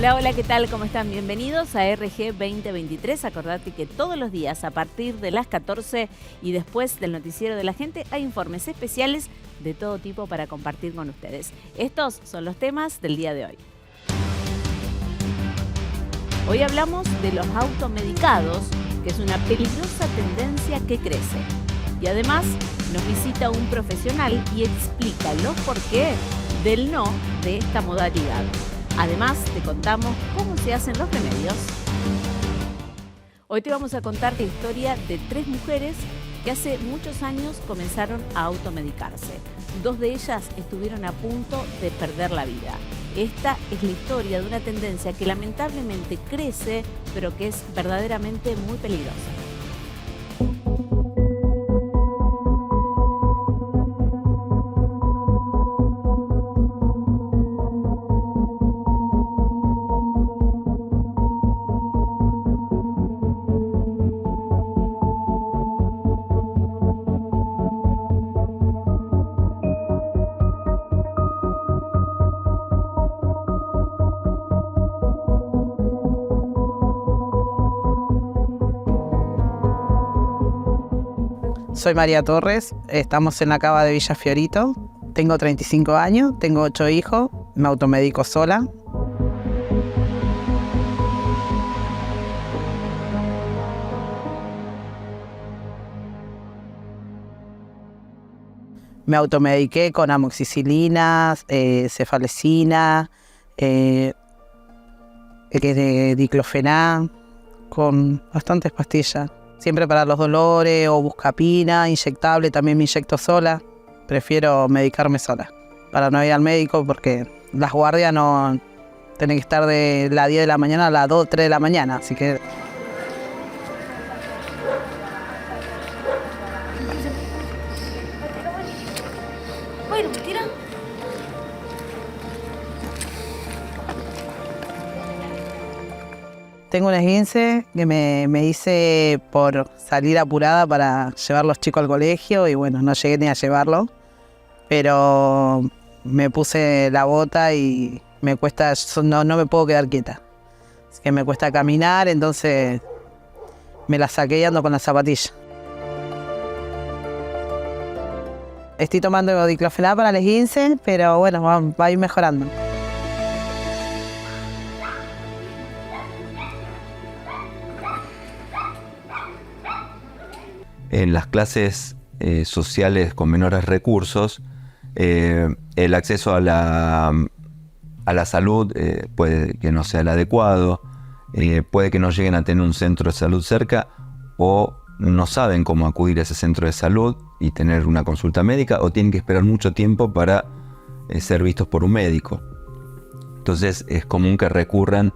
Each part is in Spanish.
Hola, hola, ¿qué tal? ¿Cómo están? Bienvenidos a RG 2023. Acordate que todos los días a partir de las 14 y después del noticiero de la gente hay informes especiales de todo tipo para compartir con ustedes. Estos son los temas del día de hoy. Hoy hablamos de los automedicados, que es una peligrosa tendencia que crece. Y además nos visita un profesional y explica los porqué del no de esta modalidad. Además, te contamos cómo se hacen los remedios. Hoy te vamos a contar la historia de 3 mujeres que hace muchos años comenzaron a automedicarse. 2 de ellas estuvieron a punto de perder la vida. Esta es la historia de una tendencia que lamentablemente crece, pero que es verdaderamente muy peligrosa. Soy María Torres, estamos en la cava de Villa Fiorito, tengo 35 años, tengo 8 hijos, me automedico sola. Me automediqué con amoxicilina, cefalecina, diclofenac, con bastantes pastillas. Siempre para los dolores o buscapina, inyectable, también me inyecto sola. Prefiero medicarme sola para no ir al médico porque las guardias no tienen que estar de las 10 de la mañana a las 2 o 3 de la mañana, así que... Tengo un esguince que me hice por salir apurada para llevar los chicos al colegio y bueno, no llegué ni a llevarlo, pero me puse la bota y me cuesta, no me puedo quedar quieta, así que me cuesta caminar, entonces me la saqué y ando con la zapatilla. Estoy tomando diclofenac para el esguince, pero bueno, va a ir mejorando. En las clases sociales con menores recursos, el acceso a la salud puede que no sea el adecuado, puede que no lleguen a tener un centro de salud cerca o no saben cómo acudir a ese centro de salud y tener una consulta médica, o tienen que esperar mucho tiempo para ser vistos por un médico. Entonces es común que recurran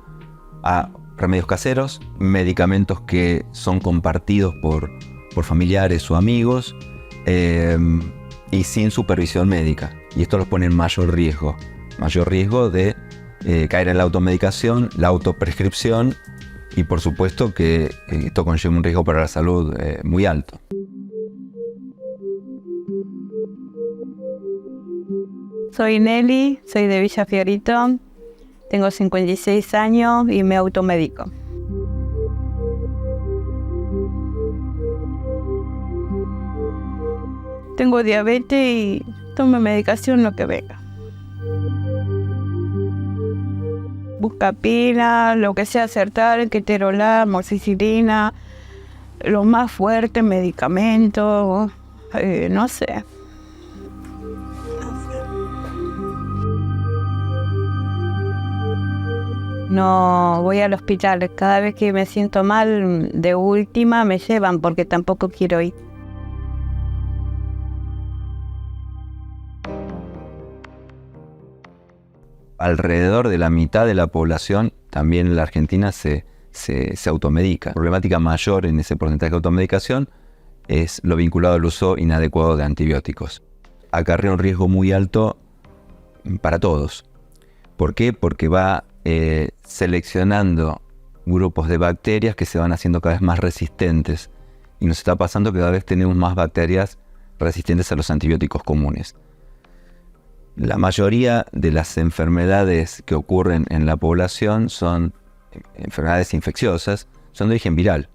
a remedios caseros, medicamentos que son compartidos por familiares o amigos y sin supervisión médica. Y esto los pone en mayor riesgo de caer en la automedicación, la autoprescripción y por supuesto que esto conlleva un riesgo para la salud muy alto. Soy Nelly, soy de Villa Fiorito, tengo 56 años y me automedico. Tengo diabetes y tomo medicación lo que venga. Buscapina, lo que sea Sertal, ketorolac, amoxicilina, lo más fuerte, medicamentos, no sé. No voy al hospital, cada vez que me siento mal, de última me llevan porque tampoco quiero ir. Alrededor de la mitad de la población, también en la Argentina, se automedica. La problemática mayor en ese porcentaje de automedicación es lo vinculado al uso inadecuado de antibióticos. Acarrea un riesgo muy alto para todos. ¿Por qué? Porque va seleccionando grupos de bacterias que se van haciendo cada vez más resistentes. Y nos está pasando que cada vez tenemos más bacterias resistentes a los antibióticos comunes. La mayoría de las enfermedades que ocurren en la población son enfermedades infecciosas, son de origen viral.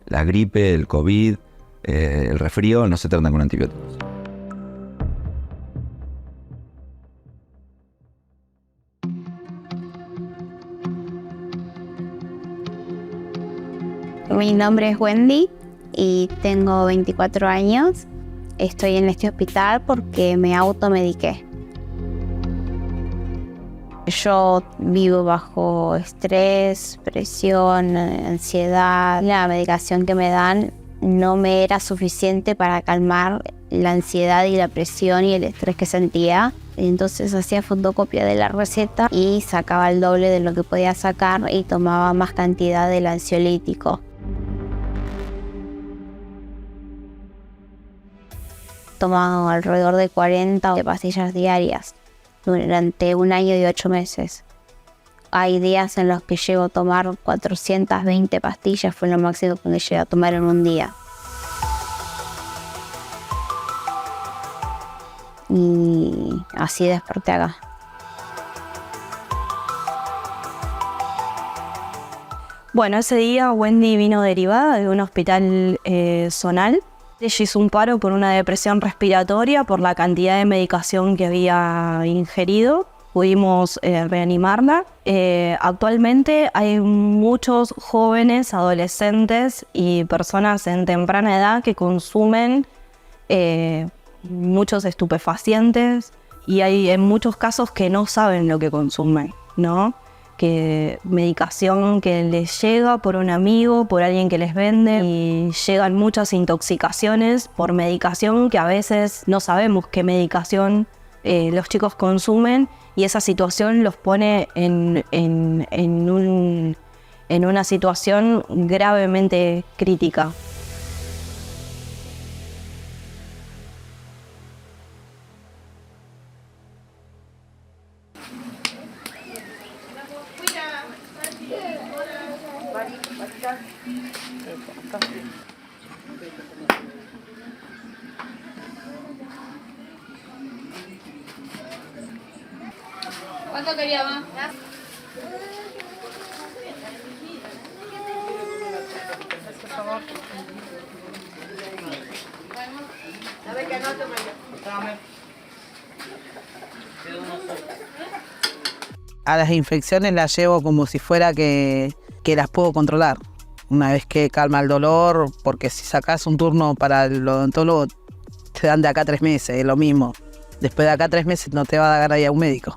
La gripe, el COVID, el resfrío no se tratan con antibióticos. Mi nombre es Wendy y tengo 24 años. Estoy en este hospital porque me automediqué. Yo vivo bajo estrés, presión, ansiedad. La medicación que me dan no me era suficiente para calmar la ansiedad y la presión y el estrés que sentía. Entonces hacía fotocopia de la receta y sacaba el doble de lo que podía sacar y tomaba más cantidad del ansiolítico. Tomaba alrededor de 40 pastillas diarias durante 1 año y 8 meses. Hay días en los que llego a tomar 420 pastillas, fue lo máximo que llegué a tomar en un día. Y así desperté acá. Bueno, ese día Wendy vino derivada de un hospital zonal. Ella hizo un paro por una depresión respiratoria por la cantidad de medicación que había ingerido. Pudimos reanimarla. Actualmente hay muchos jóvenes, adolescentes y personas en temprana edad que consumen muchos estupefacientes y hay en muchos casos que no saben lo que consumen, ¿no? Que medicación que les llega por un amigo, por alguien que les vende, y llegan muchas intoxicaciones por medicación que a veces no sabemos qué medicación los chicos consumen, y esa situación los pone en una situación gravemente crítica. ¿Cuánto quería más? A las infecciones las llevo como si fuera que las puedo controlar. Una vez que calma el dolor, porque si sacas un turno para el odontólogo, te dan de acá 3 meses, es lo mismo. Después de acá 3 meses no te va a dar ahí a un médico.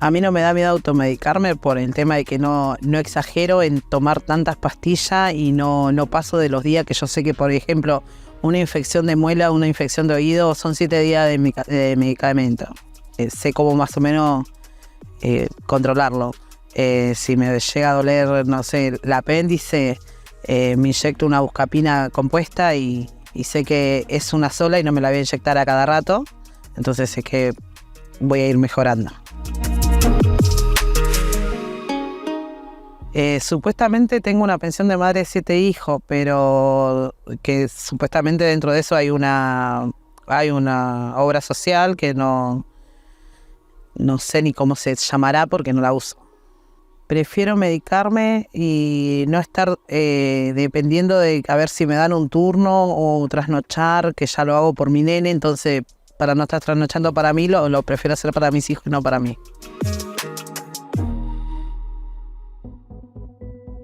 A mí no me da miedo automedicarme por el tema de que no exagero en tomar tantas pastillas y no paso de los días que yo sé que, por ejemplo, una infección de muela o una infección de oído son 7 días de medicamento. Sé cómo más o menos controlarlo. Si me llega a doler, no sé, el apéndice, me inyecto una buscapina compuesta y sé que es una sola y no me la voy a inyectar a cada rato. Entonces sé que voy a ir mejorando. Supuestamente tengo una pensión de madre de 7 hijos, pero que supuestamente dentro de eso hay una obra social que no sé ni cómo se llamará porque no la uso. Prefiero medicarme y no estar dependiendo de a ver si me dan un turno o trasnochar, que ya lo hago por mi nene, entonces para no estar trasnochando para mí lo prefiero hacer para mis hijos y no para mí.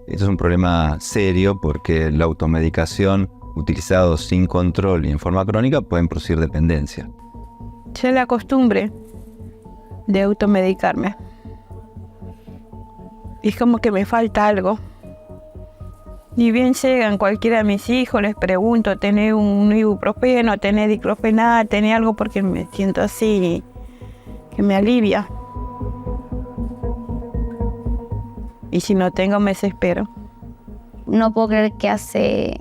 Esto es un problema serio porque la automedicación utilizada sin control y en forma crónica pueden producir dependencia. Ya la costumbre de automedicarme. Es como que me falta algo. Ni bien llegan cualquiera de mis hijos, les pregunto, ¿tenés un ibuprofeno, tenés diclofenac, tenés algo? Porque me siento así, que me alivia. Y si no tengo, me desespero. No puedo creer que hace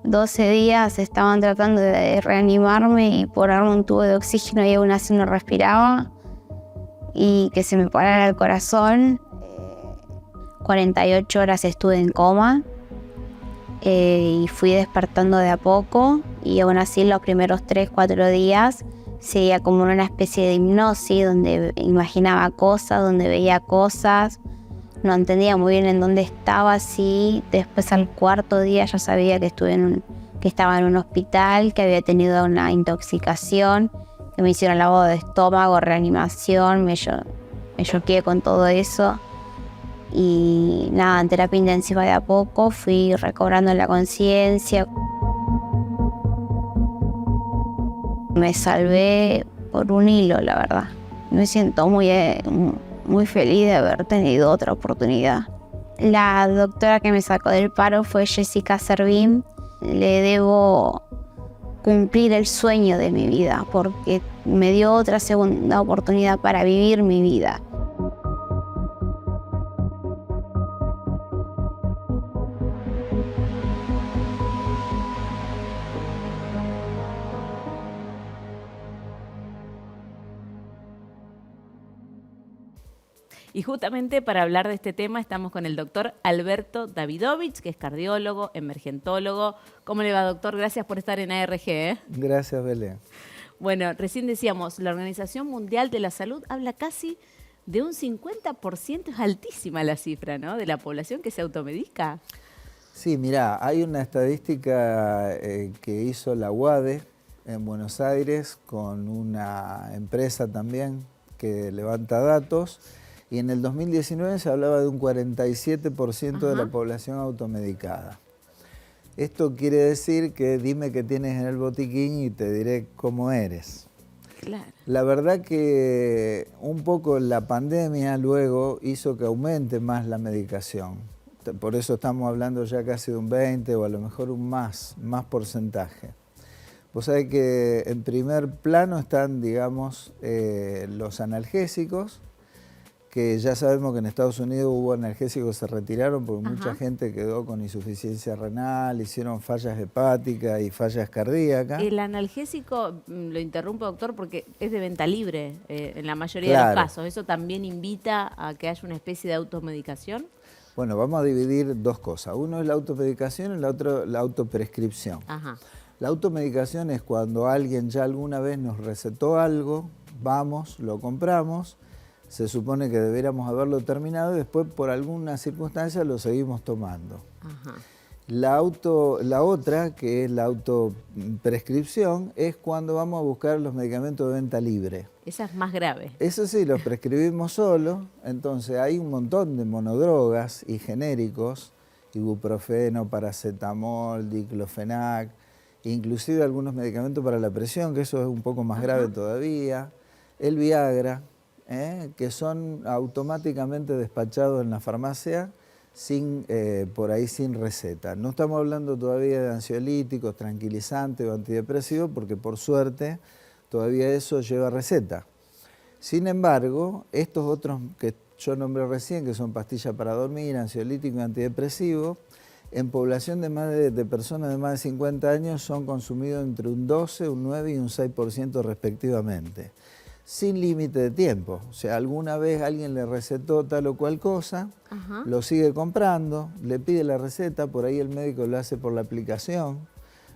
12 días estaban tratando de reanimarme y ponerme un tubo de oxígeno y aún así no respiraba. Y que se me parara el corazón. 48 horas estuve en coma. Y fui despertando de a poco. Y aún así los primeros 3-4 días seguía como en una especie de hipnosis donde imaginaba cosas, donde veía cosas. No entendía muy bien en dónde estaba, así. Después al cuarto día ya sabía que estaba en un hospital, que había tenido una intoxicación, que me hicieron lavado de estómago, reanimación, me choqué con todo eso. Y nada, en terapia intensiva de a poco fui recobrando la conciencia. Me salvé por un hilo, la verdad. Me siento muy feliz de haber tenido otra oportunidad. La doctora que me sacó del paro fue Jessica Servín. Le debo cumplir el sueño de mi vida porque me dio otra segunda oportunidad para vivir mi vida. Y justamente para hablar de este tema estamos con el doctor Alberto Davidovich, que es cardiólogo, emergentólogo. ¿Cómo le va, doctor? Gracias por estar en ARG. Gracias, Belén. Bueno, recién decíamos, la Organización Mundial de la Salud habla casi de un 50%, es altísima la cifra, ¿no?, de la población que se automedica. Sí, mirá, hay una estadística que hizo la UADE en Buenos Aires con una empresa también que levanta datos. Y en el 2019 se hablaba de un 47% de la población automedicada. Esto quiere decir que dime qué tienes en el botiquín y te diré cómo eres. Claro. La verdad que un poco la pandemia luego hizo que aumente más la medicación. Por eso estamos hablando ya casi de un 20 o a lo mejor un más porcentaje. Vos sabés que en primer plano están, digamos, los analgésicos, que ya sabemos que en Estados Unidos hubo analgésicos que se retiraron porque mucha gente quedó con insuficiencia renal, hicieron fallas hepáticas y fallas cardíacas. El analgésico, lo interrumpo, doctor, porque es de venta libre en la mayoría de los casos. ¿Eso también invita a que haya una especie de automedicación? Bueno, vamos a dividir dos cosas. Uno es la automedicación y el otro la autoprescripción. La automedicación es cuando alguien ya alguna vez nos recetó algo, vamos, lo compramos, se supone que deberíamos haberlo terminado y después por alguna circunstancia lo seguimos tomando. La otra, que es la autoprescripción, es cuando vamos a buscar los medicamentos de venta libre. Esa es más grave. Eso sí, los prescribimos solo, entonces hay un montón de monodrogas y genéricos, ibuprofeno, paracetamol, diclofenac, inclusive algunos medicamentos para la presión, que eso es un poco más grave todavía, el Viagra, que son automáticamente despachados en la farmacia por ahí sin receta. No estamos hablando todavía de ansiolíticos, tranquilizantes o antidepresivos, porque por suerte todavía eso lleva receta. Sin embargo, estos otros que yo nombré recién, que son pastillas para dormir, ansiolíticos y antidepresivos, en población de personas de más de 50 años son consumidos entre un 12, un 9 y un 6% respectivamente, sin límite de tiempo. O sea, alguna vez alguien le recetó tal o cual cosa, lo sigue comprando, le pide la receta, por ahí el médico lo hace por la aplicación,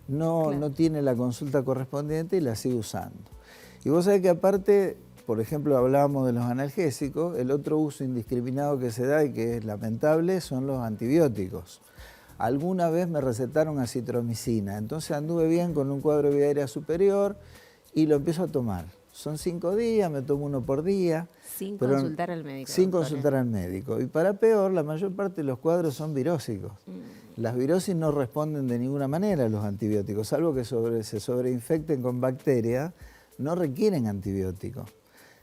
no tiene la consulta correspondiente y la sigue usando. Y vos sabés que aparte, por ejemplo, hablábamos de los analgésicos, el otro uso indiscriminado que se da y que es lamentable son los antibióticos. Alguna vez me recetaron acitromicina, entonces anduve bien con un cuadro de vía aérea superior y lo empiezo a tomar. Son 5 días, me tomo uno por día. Sin consultar al médico. Sin consultar al médico. Y para peor, la mayor parte de los cuadros son virósicos. Las virosis no responden de ninguna manera a los antibióticos, salvo que se sobreinfecten con bacterias, no requieren antibióticos.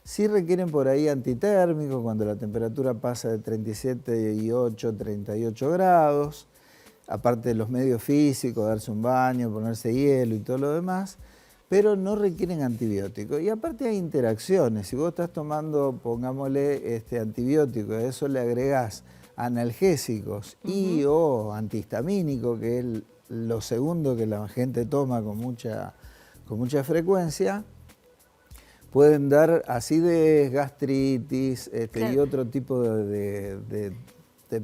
Sí requieren por ahí antitérmicos cuando la temperatura pasa de 37,8, 38 grados, aparte de los medios físicos, darse un baño, ponerse hielo y todo lo demás, pero no requieren antibióticos. Y aparte hay interacciones. Si vos estás tomando, pongámosle, antibiótico, a eso le agregás analgésicos y o antihistamínicos, que es lo segundo que la gente toma con mucha frecuencia, pueden dar acidez, gastritis y otro tipo de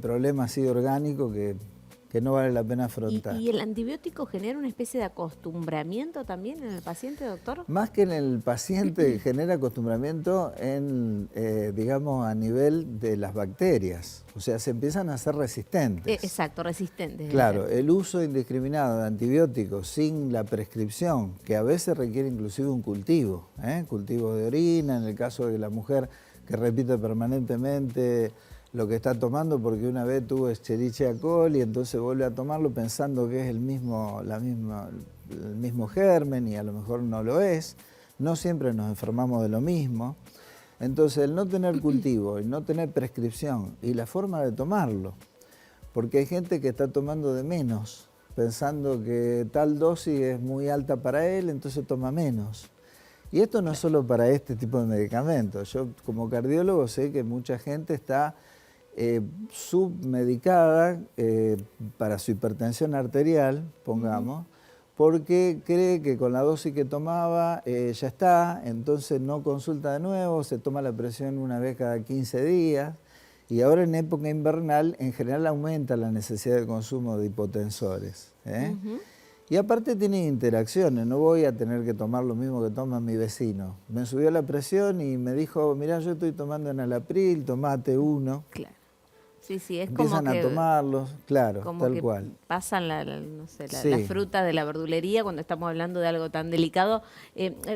problemas así orgánicos que que no vale la pena afrontar. ¿Y el antibiótico genera una especie de acostumbramiento también en el paciente, doctor? Más que en el paciente, genera acostumbramiento en, digamos, a nivel de las bacterias. O sea, se empiezan a hacer resistentes. Exacto, resistentes. Claro, el uso indiscriminado de antibióticos sin la prescripción, que a veces requiere inclusive un cultivo, cultivo de orina, en el caso de la mujer que repite permanentemente lo que está tomando porque una vez tuvo Escherichia coli y entonces vuelve a tomarlo pensando que es el mismo germen y a lo mejor no lo es. No siempre nos enfermamos de lo mismo. Entonces el no tener cultivo, el no tener prescripción y la forma de tomarlo, porque hay gente que está tomando de menos, pensando que tal dosis es muy alta para él, entonces toma menos. Y esto no es solo para este tipo de medicamentos. Yo como cardiólogo sé que mucha gente está submedicada para su hipertensión arterial, pongamos, porque cree que con la dosis que tomaba ya está, entonces no consulta de nuevo, se toma la presión una vez cada 15 días, y ahora en época invernal en general aumenta la necesidad de consumo de hipotensores. Y aparte tiene interacciones, no voy a tener que tomar lo mismo que toma mi vecino. Me subió la presión y me dijo, mirá, yo estoy tomando enalapril, tomate uno. Claro. Sí, sí, es Empiezan como que... a tomarlos, claro, como tal que cual. pasan no sé, Sí. la fruta de la verdulería cuando estamos hablando de algo tan delicado.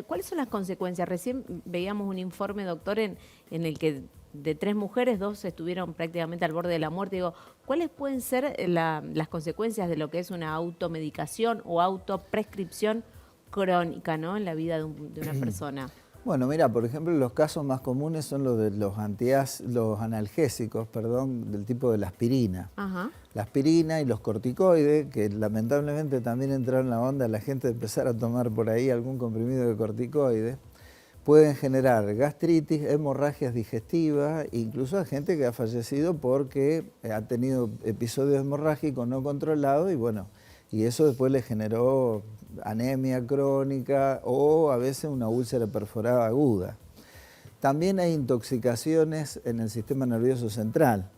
¿Cuáles son las consecuencias? Recién veíamos un informe, doctor, en el que de 3 mujeres, 2 estuvieron prácticamente al borde de la muerte. Digo, ¿cuáles pueden ser las consecuencias de lo que es una automedicación o autoprescripción crónica, ¿no?, en la vida de una persona? Bueno, mira, por ejemplo, los casos más comunes son los de los analgésicos, del tipo de la aspirina. Ajá. La aspirina y los corticoides, que lamentablemente también entraron en la onda de la gente de empezar a tomar por ahí algún comprimido de corticoides, pueden generar gastritis, hemorragias digestivas, incluso a gente que ha fallecido porque ha tenido episodios hemorrágicos no controlados y bueno, y eso después le generó anemia crónica o a veces una úlcera perforada aguda. También hay intoxicaciones en el sistema nervioso central,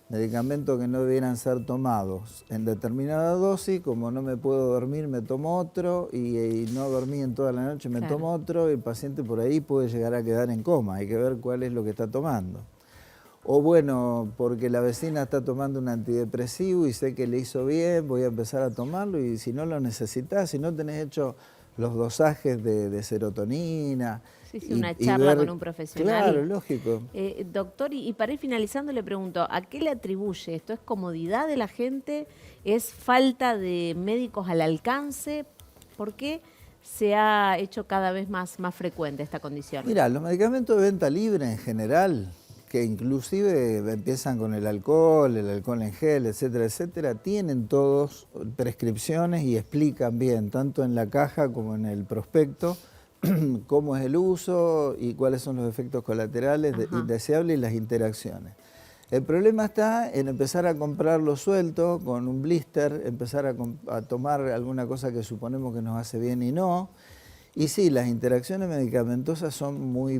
medicamentos que no debieran ser tomados en determinada dosis, como no me puedo dormir me tomo otro y no dormí en toda la noche me tomo otro, y el paciente por ahí puede llegar a quedar en coma, hay que ver cuál es lo que está tomando. O bueno, porque la vecina está tomando un antidepresivo y sé que le hizo bien, voy a empezar a tomarlo y si no lo necesitas, si no tenés hecho los dosajes de serotonina. Sí, sí, una charla con un profesional. Claro, lógico. Doctor, y para ir finalizando le pregunto, ¿a qué le atribuye esto? ¿Es comodidad de la gente? ¿Es falta de médicos al alcance? ¿Por qué se ha hecho cada vez más frecuente esta condición? Mira, los medicamentos de venta libre en general, que inclusive empiezan con el alcohol en gel, etcétera, etcétera, tienen todos prescripciones y explican bien, tanto en la caja como en el prospecto, cómo es el uso y cuáles son los efectos colaterales indeseables y las interacciones. El problema está en empezar a comprarlo suelto, con un blister, empezar a tomar alguna cosa que suponemos que nos hace bien y no. Y sí, las interacciones medicamentosas son muy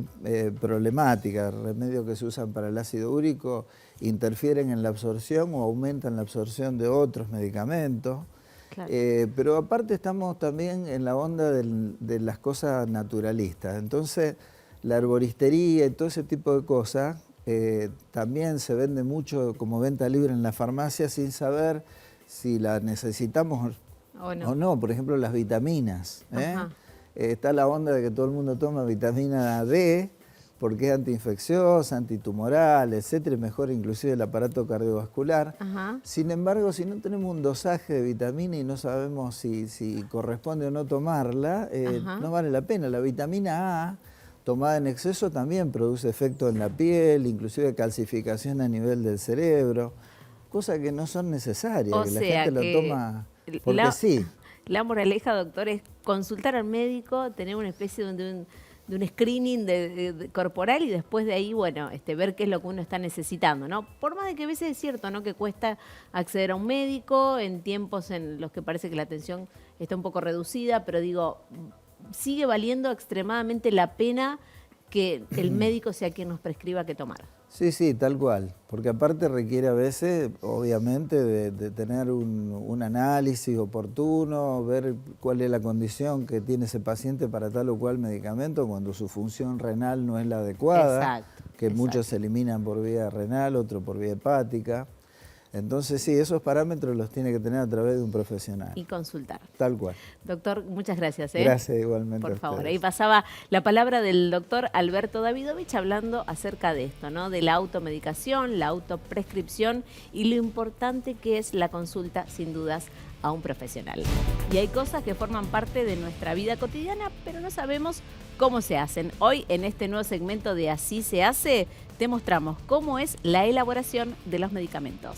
problemáticas. Remedios que se usan para el ácido úrico interfieren en la absorción o aumentan la absorción de otros medicamentos. Claro. Pero aparte estamos también en la onda de las cosas naturalistas. Entonces, la herboristería y todo ese tipo de cosas también se vende mucho como venta libre en la farmacia sin saber si la necesitamos o no. Por ejemplo, las vitaminas. Está la onda de que todo el mundo toma vitamina D porque es antiinfecciosa, antitumoral, etcétera, y mejora inclusive el aparato cardiovascular. Sin embargo, si no tenemos un dosaje de vitamina y no sabemos si corresponde o no tomarla, no vale la pena. La vitamina A, tomada en exceso, también produce efecto en la piel, inclusive calcificación a nivel del cerebro, cosas que no son necesarias, que la gente lo toma porque sí. La moraleja, doctor, es consultar al médico, tener una especie de un screening corporal y después de ahí, bueno, ver qué es lo que uno está necesitando, ¿no? Por más de que a veces es cierto, ¿no?, que cuesta acceder a un médico en tiempos en los que parece que la atención está un poco reducida, pero digo, sigue valiendo extremadamente la pena que el médico sea quien nos prescriba qué tomar. Sí, sí, tal cual, porque aparte requiere a veces, obviamente, de tener un análisis oportuno, ver cuál es la condición que tiene ese paciente para tal o cual medicamento, cuando su función renal no es la adecuada, que muchos se eliminan por vía renal, otros por vía hepática. Entonces sí, esos parámetros los tiene que tener a través de un profesional. Y consultar. Tal cual. Doctor, muchas gracias. Gracias igualmente. Por a favor, ustedes. ahí pasaba la palabra del doctor Alberto Davidovich hablando acerca de esto, ¿no? De la automedicación, la autoprescripción y lo importante que es la consulta, sin dudas, a un profesional. Y hay cosas que forman parte de nuestra vida cotidiana, pero no sabemos cómo se hacen. Hoy, en este nuevo segmento de Así se hace, te mostramos cómo es la elaboración de los medicamentos.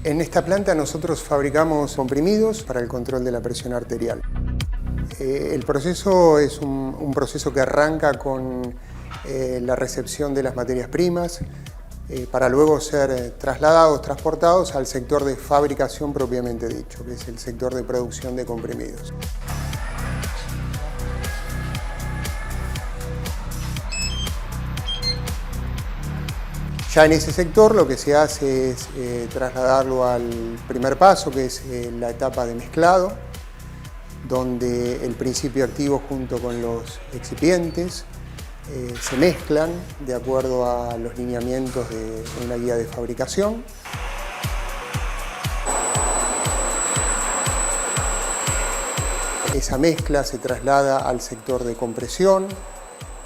En esta planta nosotros fabricamos comprimidos para el control de la presión arterial. El proceso es un proceso que arranca con la recepción de las materias primas para luego ser trasladados, transportados al sector de fabricación propiamente dicho, que es el sector de producción de comprimidos. Ya en ese sector lo que se hace es trasladarlo al primer paso, que es la etapa de mezclado, donde el principio activo junto con los excipientes se mezclan de acuerdo a los lineamientos de una guía de fabricación. Esa mezcla se traslada al sector de compresión,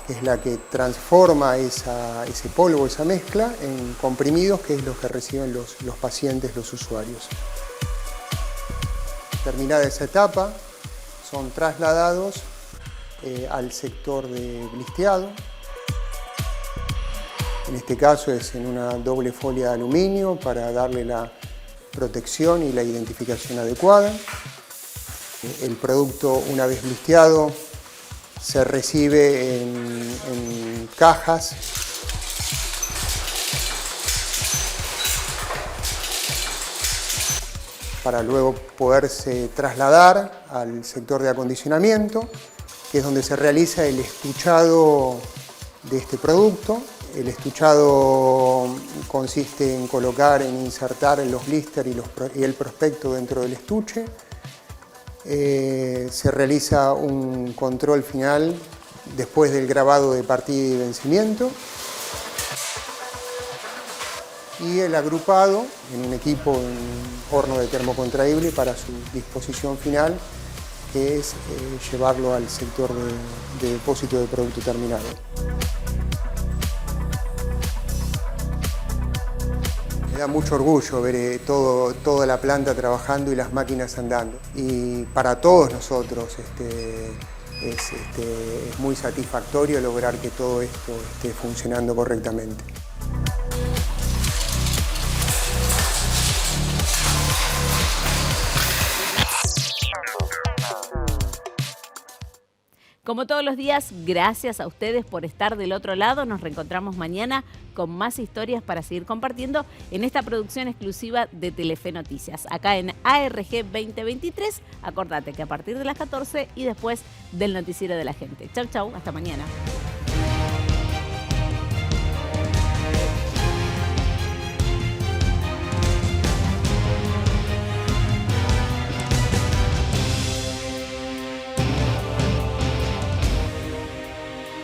que es la que transforma ese polvo, esa mezcla, en comprimidos, que es lo que reciben los pacientes, los usuarios. Terminada esa etapa, son trasladados al sector de blisteado. En este caso es en una doble folia de aluminio para darle la protección y la identificación adecuada. El producto, una vez blisteado, se recibe en cajas para luego poderse trasladar al sector de acondicionamiento, que es donde se realiza el estuchado de este producto. El estuchado consiste en colocar, en insertar los blister y el prospecto dentro del estuche. Se realiza un control final después del grabado de partida y vencimiento y el agrupado en un equipo, en horno de termocontraíble para su disposición final, que es llevarlo al sector de depósito de producto terminado. Me da mucho orgullo ver toda la planta trabajando y las máquinas andando. Y para todos nosotros es muy satisfactorio lograr que todo esto esté funcionando correctamente. Como todos los días, gracias a ustedes por estar del otro lado. Nos reencontramos mañana con más historias para seguir compartiendo en esta producción exclusiva de Telefe Noticias. Acá en ARG 2023, acordate que a partir de las 14 y después del Noticiero de la Gente. Chau, chau, hasta mañana.